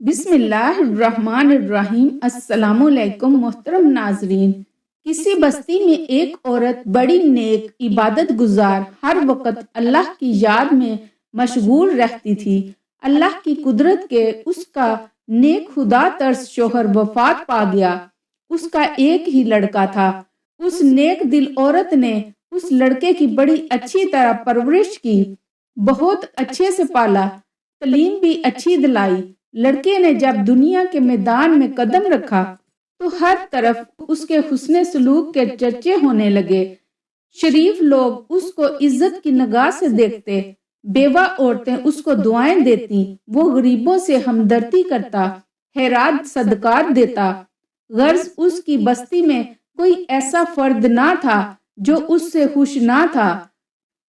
بسم اللہ الرحمن الرحیم۔ السلام علیکم محترم ناظرین۔ کسی بستی میں ایک عورت بڑی نیک عبادت گزار ہر وقت اللہ کی یاد میں مشغول رہتی تھی۔ اللہ کی قدرت کے اس کا نیک خدا ترس شوہر وفات پا گیا۔ اس کا ایک ہی لڑکا تھا۔ اس نیک دل عورت نے اس لڑکے کی بڑی اچھی طرح پرورش کی، بہت اچھے سے پالا، تعلیم بھی اچھی دلائی۔ لڑکے نے جب دنیا کے میدان میں قدم رکھا تو ہر طرف اس کے حسن سلوک کے چرچے ہونے لگے۔ شریف لوگ اس کو عزت کی نگاہ سے دیکھتے، بیوہ عورتیں اس کو دعائیں دیتی، وہ غریبوں سے ہمدردی کرتا، خیرات صدقات دیتا۔ غرض اس کی بستی میں کوئی ایسا فرد نہ تھا جو اس سے خوش نہ تھا۔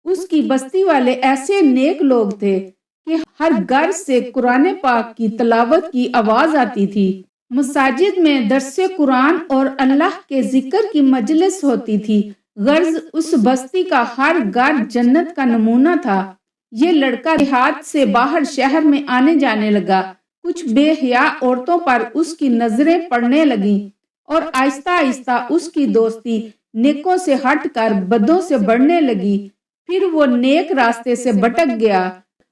اس کی بستی والے ایسے نیک لوگ تھے کہ ہر گھر سے قرآن پاک کی تلاوت کی آواز آتی تھی۔ مساجد میں درس قرآن اور اللہ کے ذکر کی مجلس ہوتی تھی۔ غرض اس بستی کا ہر گھر جنت کا نمونہ تھا۔ یہ لڑکا دیہات سے باہر شہر میں آنے جانے لگا۔ کچھ بے حیا عورتوں پر اس کی نظریں پڑنے لگیں اور آہستہ آہستہ اس کی دوستی نیکوں سے ہٹ کر بدوں سے بڑھنے لگی۔ پھر وہ نیک راستے سے بھٹک گیا۔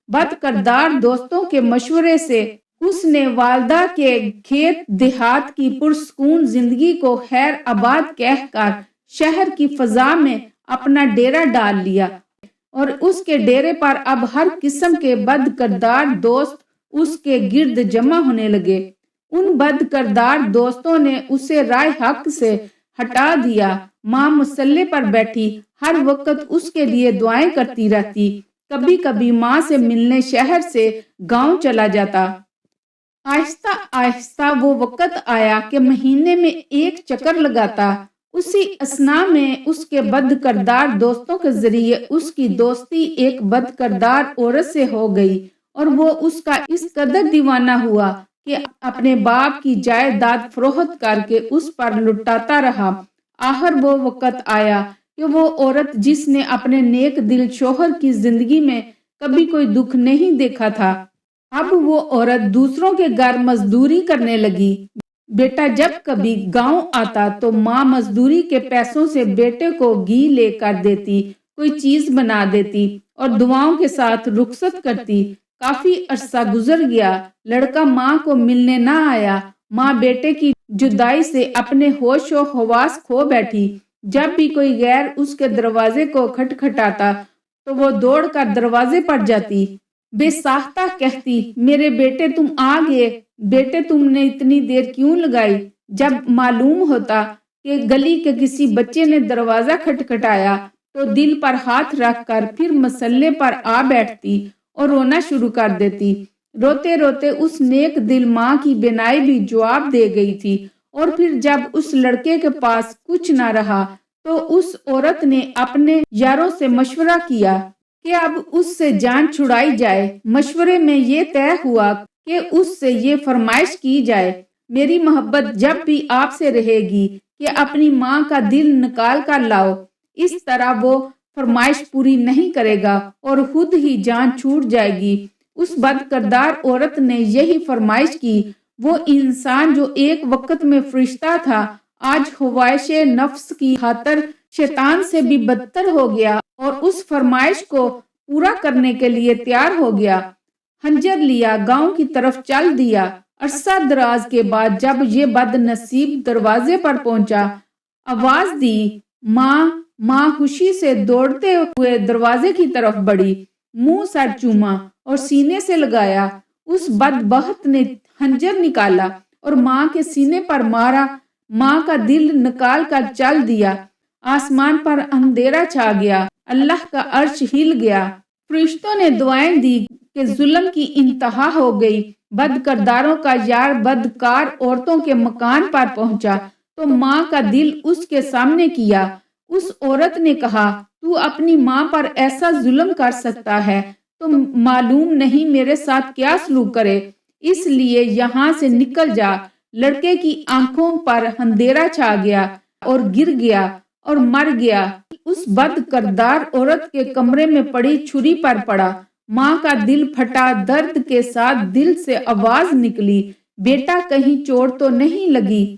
بد کردار دوستوں کے مشورے سے اس نے والدہ کے کھیت دیہات کی پرسکون زندگی کو خیر آباد کہہ کر شہر کی فضا میں اپنا ڈیرا ڈال لیا، اور اس کے ڈیرے پر اب ہر قسم کے بد کردار دوست اس کے گرد جمع ہونے لگے۔ ان بد کردار دوستوں نے اسے رائے حق سے ہٹا دیا۔ ماں مصلے پر بیٹھی ہر وقت اس کے لیے دعائیں کرتی رہتی۔ کبھی کبھی ماں سے ملنے شہر سے گاؤں چلا جاتا۔ آہستہ آہستہ وہ وقت آیا کہ مہینے میں ایک چکر لگاتا۔ اسی اثناء میں اس کے بد کردار دوستوں کے ذریعے اس کی دوستی ایک بد کردار عورت سے ہو گئی، اور وہ اس کا اس قدر دیوانہ ہوا کہ اپنے باپ کی جائیداد فروخت کر کے اس پر لٹاتا رہا۔ آخر وہ وقت آیا کہ وہ عورت جس نے اپنے نیک دل شوہر کی زندگی میں کبھی کوئی دکھ نہیں دیکھا تھا، اب وہ عورت دوسروں کے گھر مزدوری کرنے لگی۔ بیٹا جب کبھی گاؤں آتا تو ماں مزدوری کے پیسوں سے بیٹے کو گھی لے کر دیتی، کوئی چیز بنا دیتی اور دعاؤں کے ساتھ رخصت کرتی۔ کافی عرصہ گزر گیا، لڑکا ماں کو ملنے نہ آیا۔ ماں بیٹے کی جدائی سے اپنے ہوش و حواس کھو بیٹھی۔ جب بھی کوئی غیر اس کے دروازے کو کھٹکھٹاتا تو وہ دوڑ کر دروازے پر جاتی، بے ساختہ کہتی، میرے بیٹے تم آ گئے، بیٹے تم نے اتنی دیر کیوں لگائی؟ جب معلوم ہوتا کہ گلی کے کسی بچے نے دروازہ کھٹکھٹایا تو دل پر ہاتھ رکھ کر پھر مصلے پر آ بیٹھتی اور رونا شروع کر دیتی۔ روتے روتے اس نیک دل ماں کی بینائی بھی جواب دے گئی تھی، اور پھر جب اس لڑکے کے پاس کچھ نہ رہا تو اس عورت نے اپنے یاروں سے مشورہ کیا کہ اب اس سے جان چھڑائی جائے۔ مشورے میں یہ طے ہوا کہ اس سے یہ فرمائش کی جائے، میری محبت جب بھی آپ سے رہے گی کہ اپنی ماں کا دل نکال کر لاؤ۔ اس طرح وہ فرمائش پوری نہیں کرے گا اور خود ہی جان چھوٹ جائے گی۔ اس بد کردار عورت نے یہی فرمائش کی۔ وہ انسان جو ایک وقت میں فرشتہ تھا، آج خواہش نفس کی خاطر شیطان سے بھی بدتر ہو گیا اور اس فرمائش کو پورا کرنے کے لیے تیار ہو گیا۔ خنجر لیا، گاؤں کی طرف چل دیا۔ عرصہ دراز کے بعد جب یہ بد نصیب دروازے پر پہنچا، آواز دی، ماں ماں خوشی سے دوڑتے ہوئے دروازے کی طرف بڑھی، منہ سر چوما اور سینے سے لگایا۔ اس بدبخت نے خنجر نکالا اور ماں کے سینے پر مارا، ماں کا دل نکال کر چل دیا۔ آسمان پر اندھیرا چھا گیا، اللہ کا عرش ہل گیا۔ فرشتوں نے دعائیں دی کہ ظلم کی انتہا ہو گئی۔ بد کرداروں کا یار بدکار عورتوں کے مکان پر پہنچا تو ماں کا دل اس کے سامنے کیا۔ اس عورت نے کہا، تو اپنی ماں پر ایسا ظلم کر سکتا ہے تو معلوم نہیں میرے ساتھ کیا سلوک کرے، اس لیے یہاں سے نکل جا۔ لڑکے کی آنکھوں پر اندھیرا چھا گیا اور گر گیا اور مر گیا۔ اس بد کردار عورت کے کمرے میں پڑی چھری پر پڑا۔ ماں کا دل پھٹا، درد کے ساتھ دل سے آواز نکلی، بیٹا کہیں چوٹ تو نہیں لگی؟